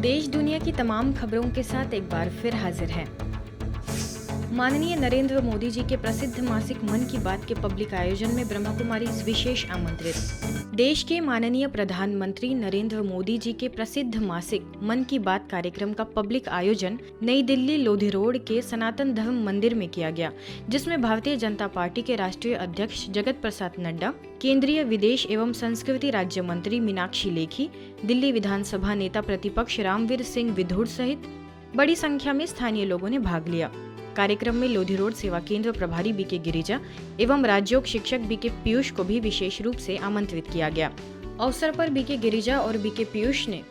देश दुनिया की तमाम खबरों के साथ एक बार फिर हाजिर है। माननीय नरेंद्र मोदी जी के प्रसिद्ध मासिक मन की बात के पब्लिक आयोजन में ब्रह्मा कुमारी विशेष आमंत्रित। देश के माननीय प्रधानमंत्री नरेंद्र मोदी जी के प्रसिद्ध मासिक मन की बात कार्यक्रम का पब्लिक आयोजन नई दिल्ली लोधी रोड के सनातन धर्म मंदिर में किया गया, जिसमें भारतीय जनता पार्टी के राष्ट्रीय अध्यक्ष जगत प्रसाद नड्डा, केंद्रीय विदेश एवं संस्कृति राज्य मंत्री मीनाक्षी लेखी, दिल्ली विधानसभा नेता प्रतिपक्ष रामवीर सिंह विधुर सहित बड़ी संख्या में स्थानीय लोगों ने भाग लिया। कार्यक्रम में लोधी रोड सेवा केंद्र प्रभारी बीके गिरिजा एवं राज्योग शिक्षक बीके पीयूष को भी विशेष रूप से आमंत्रित किया गया। अवसर पर बीके गिरिजा और बीके पीयूष ने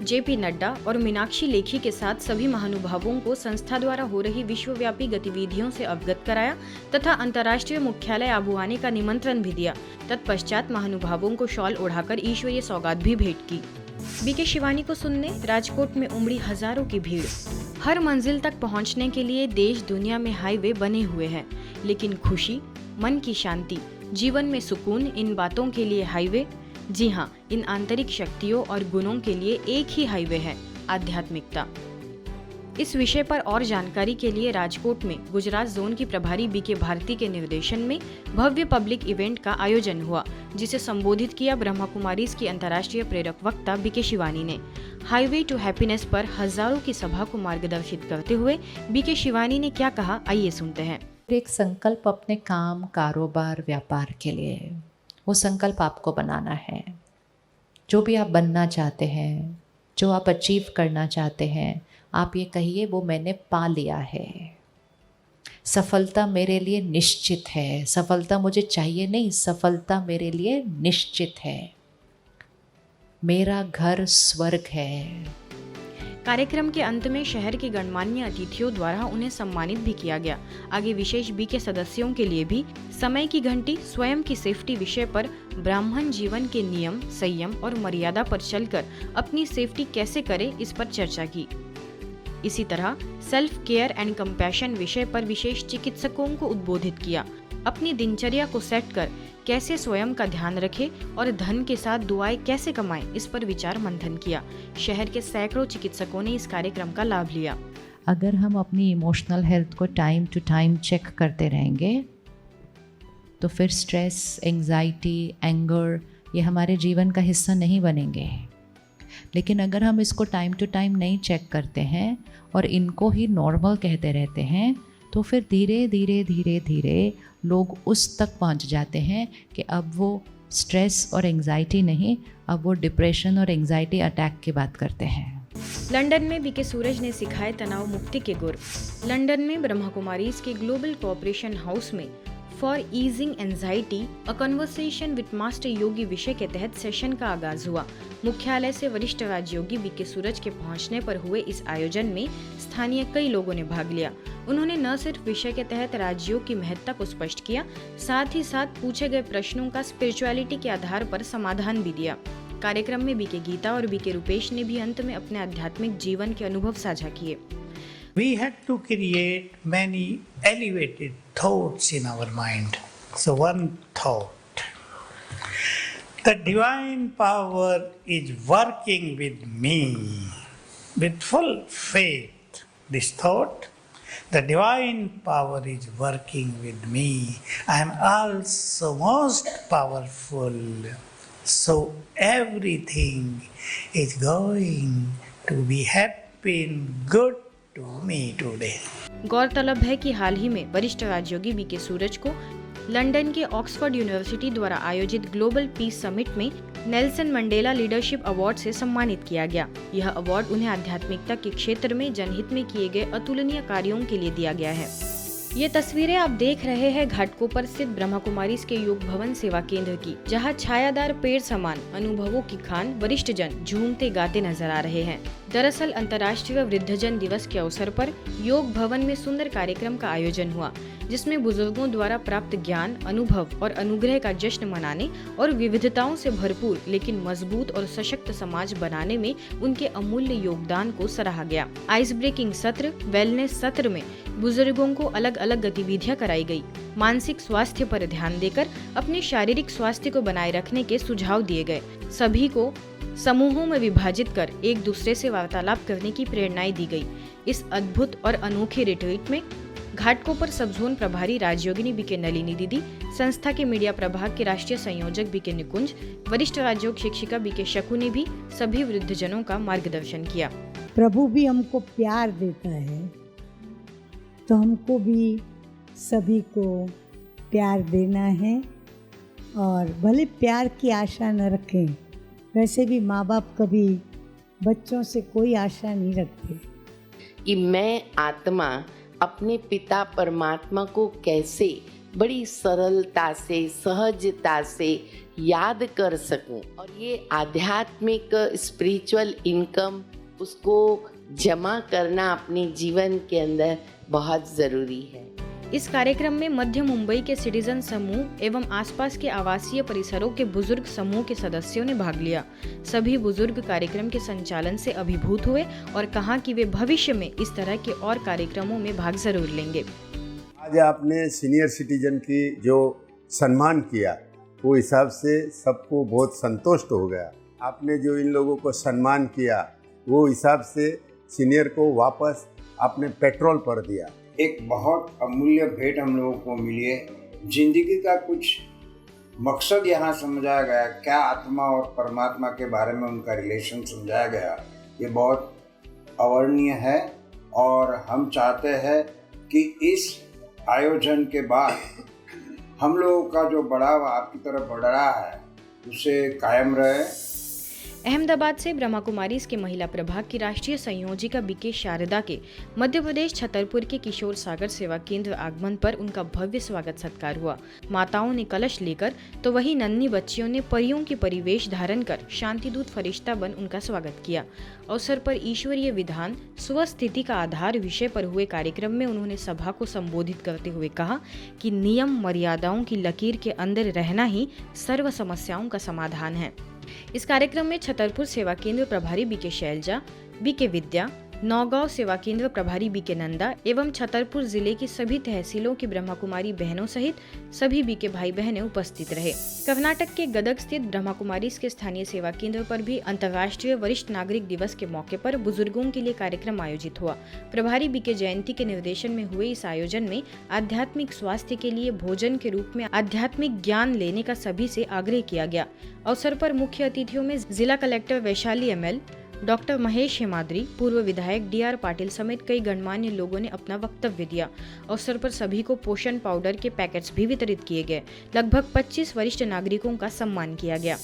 जेपी नड्डा और मीनाक्षी लेखी के साथ सभी महानुभावों को संस्था द्वारा हो रही विश्वव्यापी गतिविधियों से अवगत कराया तथा अंतर्राष्ट्रीय मुख्यालय आबू आने का निमंत्रण भी दिया। तत्पश्चात महानुभावों को शॉल ओढ़ाकर ईश्वरीय सौगात भी भेंट की। बीके शिवानी को सुनने राजकोट में उमड़ी हजारों की भीड़। हर मंजिल तक पहुंचने के लिए देश दुनिया में हाईवे बने हुए हैं, लेकिन खुशी, मन की शांति, जीवन में सुकून, इन बातों के लिए हाईवे, जी हाँ, इन आंतरिक शक्तियों और गुणों के लिए एक ही हाईवे है, आध्यात्मिकता। इस विषय पर और जानकारी के लिए राजकोट में गुजरात जोन की प्रभारी बीके भारती के निर्देशन में भव्य पब्लिक इवेंट का आयोजन हुआ, जिसे संबोधित किया ब्रह्मा कुमारीज की अंतर्राष्ट्रीय प्रेरक वक्ता बीके शिवानी ने। हाईवे टू हैप्पीनेस पर हजारों की सभा को मार्गदर्शित करते हुए बीके शिवानी ने क्या कहा, आइए सुनते हैं। एक संकल्प अपने काम, कारोबार, व्यापार के लिए, वो संकल्प आपको बनाना है। जो भी आप बनना चाहते हैं, जो आप अचीव करना चाहते हैं, आप ये कहिए वो मैंने पा लिया है। सफलता मेरे लिए निश्चित है। सफलता मुझे चाहिए नहीं, सफलता मेरे लिए निश्चित है। मेरा घर स्वर्ग है। कार्यक्रम के अंत में शहर के गणमान्य अतिथियों द्वारा उन्हें सम्मानित भी किया गया। आगे विशेष बी के सदस्यों के लिए भी समय की घंटी, स्वयं की सेफ्टी विषय पर ब्राह्मण जीवन के नियम, संयम और मर्यादा पर चलकर अपनी सेफ्टी कैसे करें, इस पर चर्चा की। इसी तरह सेल्फ केयर एंड कंपैशन विषय पर विशेष चिकित्सकों को उद्बोधित किया। अपनी दिनचर्या को सेट कर कैसे स्वयं का ध्यान रखें और धन के साथ दुआएं कैसे कमाएं, इस पर विचार मंथन किया। शहर के सैकड़ों चिकित्सकों ने इस कार्यक्रम का लाभ लिया। अगर हम अपनी इमोशनल हेल्थ को टाइम टू टाइम चेक करते रहेंगे तो फिर स्ट्रेस, एंजाइटी, एंगर ये हमारे जीवन का हिस्सा नहीं बनेंगे। लेकिन अगर हम इसको टाइम टू टाइम नहीं चेक करते हैं और इनको ही नॉर्मल कहते रहते हैं, तो फिर धीरे धीरे धीरे धीरे लोग उस तक पहुंच जाते हैं कि अब वो स्ट्रेस और एंजाइटी नहीं, अब वो डिप्रेशन और एंजाइटी अटैक की बात करते हैं। लंदन में बीके सूरज ने सिखाए तनाव मुक्ति के गुर। लंदन में ब्रह्मा कुमारीज के ग्लोबल कोऑपरेशन हाउस में for easing anxiety a conversation with master yogi विषय के तहत सेशन का आगाज हुआ। मुख्यालय से वरिष्ठ राजयोगी बीके सूरज के पहुंचने पर हुए इस आयोजन में स्थानीय कई लोगों ने भाग लिया। उन्होंने न सिर्फ विषय के तहत राजयोग की महत्ता को स्पष्ट किया, साथ ही साथ पूछे गए प्रश्नों का स्पिरिचुअलिटी के आधार पर समाधान भी दिया। कार्यक्रम में बीके गीता और बीके रुपेश ने भी अंत में अपने आध्यात्मिक जीवन के अनुभव साझा किए। We had to create many elevated thoughts in our mind. So one thought, the divine power is working with me with full faith. This thought, the divine power is working with me. I am also most powerful. So everything is going to be happy and good to me today. गौरतलब है कि हाल ही में वरिष्ठ राजयोगी BK सूरज को London के Oxford university द्वारा आयोजित global piece summit में नेल्सन मंडेला लीडरशिप अवार्ड से सम्मानित किया गया। यह अवार्ड उन्हें आध्यात्मिकता के क्षेत्र में जनहित में किए गए अतुलनीय कार्यों के लिए दिया गया है। ये तस्वीरें आप देख रहे हैं घाटकोपर स्थित ब्रह्मा कुमारीज के योग भवन सेवा केंद्र की, जहां छायादार पेड़ समान अनुभवों की खान वरिष्ठ जन झूमते गाते नजर आ रहे हैं। दरअसल अंतर्राष्ट्रीय वृद्धजन दिवस के अवसर पर योग भवन में सुंदर कार्यक्रम का आयोजन हुआ, जिसमें बुजुर्गों द्वारा प्राप्त ज्ञान, अनुभव और अनुग्रह का जश्न मनाने और विविधताओं से भरपूर लेकिन मजबूत और सशक्त समाज बनाने में उनके अमूल्य योगदान को सराहा गया। आइस ब्रेकिंग सत्र, वेलनेस सत्र में बुजुर्गों को अलग अलग गतिविधियां कराई गई। मानसिक स्वास्थ्य पर ध्यान देकर अपने शारीरिक स्वास्थ्य को बनाए रखने के सुझाव दिए गए। सभी को समूहों में विभाजित कर एक दूसरे से वार्तालाप करने की प्रेरणाएं दी गई। इस अद्भुत और अनोखे रिट्रीट में घाटकोपर सब जोन प्रभारी राजयोगिनी बीके नलिनी दीदी, संस्था के मीडिया प्रभाग के राष्ट्रीय संयोजक बीके निकुंज, वरिष्ठ राजयोग शिक्षिका बीके शकू ने भी सभी वृद्धजनों का मार्गदर्शन किया। प्रभु भी हमको प्यार देता है, तो हमको भी सभी को प्यार देना है और भले प्यार की आशा न रखें। वैसे भी माँ बाप कभी बच्चों से कोई आशा नहीं रखते कि मैं आत्मा अपने पिता परमात्मा को कैसे बड़ी सरलता से, सहजता से याद कर सकूं, और ये आध्यात्मिक स्पिरिचुअल इनकम उसको जमा करना अपने जीवन के अंदर बहुत ज़रूरी है। इस कार्यक्रम में मध्य मुंबई के सिटीजन समूह एवं आसपास के आवासीय परिसरों के बुजुर्ग समूह के सदस्यों ने भाग लिया। सभी बुजुर्ग कार्यक्रम के संचालन से अभिभूत हुए और कहा कि वे भविष्य में इस तरह के और कार्यक्रमों में भाग जरूर लेंगे। आज आपने सीनियर सिटीजन की जो सम्मान किया, वो हिसाब से सबको बहुत संतुष्ट हो गया। आपने जो इन लोगों को सम्मान किया, वो हिसाब से सीनियर को वापस आपने पेट्रोल पर दिया। एक बहुत अमूल्य भेंट हम लोगों को मिली है। जिंदगी का कुछ मकसद यहाँ समझाया गया, क्या आत्मा और परमात्मा के बारे में उनका रिलेशन समझाया गया। ये बहुत अवर्णनीय है और हम चाहते हैं कि इस आयोजन के बाद हम लोगों का जो बढ़ावा आपकी तरफ बढ़ रहा है उसे कायम रहे। अहमदाबाद से ब्रह्मा कुमारीज के महिला प्रभाग की राष्ट्रीय संयोजिका बीके शारदा के मध्य प्रदेश छतरपुर के किशोर सागर सेवा केंद्र आगमन पर उनका भव्य स्वागत सत्कार हुआ। माताओं ने कलश लेकर तो वहीं नन्ही बच्चियों ने परियों की परिवेश धारण कर शांतिदूत फरिश्ता बन उनका स्वागत किया। अवसर पर ईश्वरीय विधान स्वस्थिति का आधार विषय पर हुए कार्यक्रम में उन्होंने सभा को संबोधित करते हुए कहा कि नियम मर्यादाओं की लकीर के अंदर रहना ही सर्व समस्याओं का समाधान है। इस कार्यक्रम में छतरपुर सेवा केंद्र प्रभारी बीके शैलजा, बीके विद्या, नौगांव सेवा केंद्र प्रभारी बीके नंदा एवं छतरपुर जिले की सभी तहसीलों की ब्रह्मा कुमारी बहनों सहित सभी बीके भाई बहनें उपस्थित रहे। कर्नाटक के गदग स्थित ब्रह्मा कुमारीज के स्थानीय सेवा केंद्र पर भी अंतर्राष्ट्रीय वरिष्ठ नागरिक दिवस के मौके पर बुजुर्गों के लिए कार्यक्रम आयोजित हुआ। प्रभारी बीके जयंती के निर्देशन में हुए इस आयोजन में आध्यात्मिक स्वास्थ्य के लिए भोजन के रूप में आध्यात्मिक ज्ञान लेने का सभी से आग्रह किया गया। अवसर पर मुख्य अतिथियों में जिला collector Vaishali ML, doctor Mahesh Hemadri, पूर्व विधायक DR पाटिल समेत कई गणमान्य लोगों ने अपना वक्तव्य दिया। अवसर पर सभी को पोषण पाउडर के पैकेट्स भी वितरित किए गए। लगभग 25 वरिष्ठ नागरिकों का सम्मान किया गया।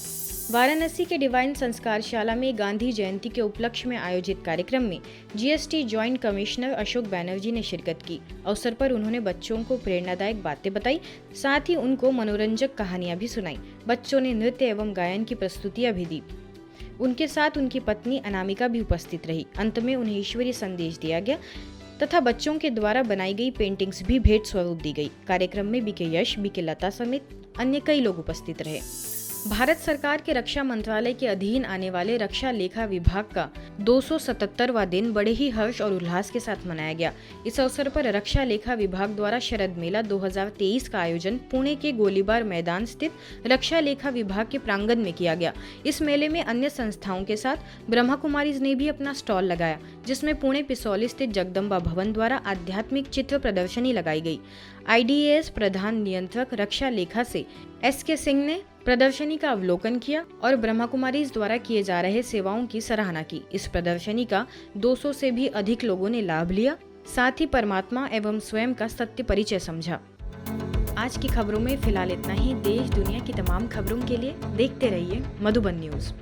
वाराणसी के डिवाइन संस्कारशाला में गांधी जयंती के उपलक्ष्य में आयोजित कार्यक्रम में GST joint commissioner Ashok Banerjee ने शिरकत की। अवसर पर उन्होंने बच्चों को प्रेरणादायक बातें बताई, साथ ही उनको मनोरंजक कहानियां भी सुनाई। बच्चों ने नृत्य एवं गायन की प्रस्तुतियां भी दी। उनके साथ उनकी पत्नी अनामिका भी उपस्थित रही। अंत में उन्हें ईश्वरीय संदेश दिया गया तथा बच्चों के द्वारा बनाई गई पेंटिंग्स भी भेंट स्वरूप दी गई। कार्यक्रम में बीके यश, बीके लता समेत अन्य कई लोग उपस्थित रहे। भारत सरकार के रक्षा मंत्रालय के अधीन आने वाले रक्षा लेखा विभाग का 277वां दिन बड़े ही हर्ष और उल्लास के साथ मनाया गया। इस अवसर पर रक्षा लेखा विभाग द्वारा शरद मेला 2023 का आयोजन पुणे के गोलीबार मैदान स्थित रक्षा लेखा विभाग के प्रांगण में किया गया। इस मेले में अन्य संस्थाओं के साथ ब्रह्मा कुमारीज ने भी अपना स्टॉल लगाया, जिसमें पुणे पिसौली स्थित जगदम्बा भवन द्वारा आध्यात्मिक चित्र प्रदर्शनी लगाई गई। IDAS प्रधान नियंत्रक रक्षा लेखा से SK सिंह ने प्रदर्शनी का अवलोकन किया और ब्रह्मा कुमारीज द्वारा किए जा रहे सेवाओं की सराहना की। इस प्रदर्शनी का 200 से भी अधिक लोगों ने लाभ लिया, साथ ही परमात्मा एवं स्वयं का सत्य परिचय समझा। आज की खबरों में फिलहाल इतना ही। देश दुनिया की तमाम खबरों के लिए देखते रहिए मधुबन न्यूज।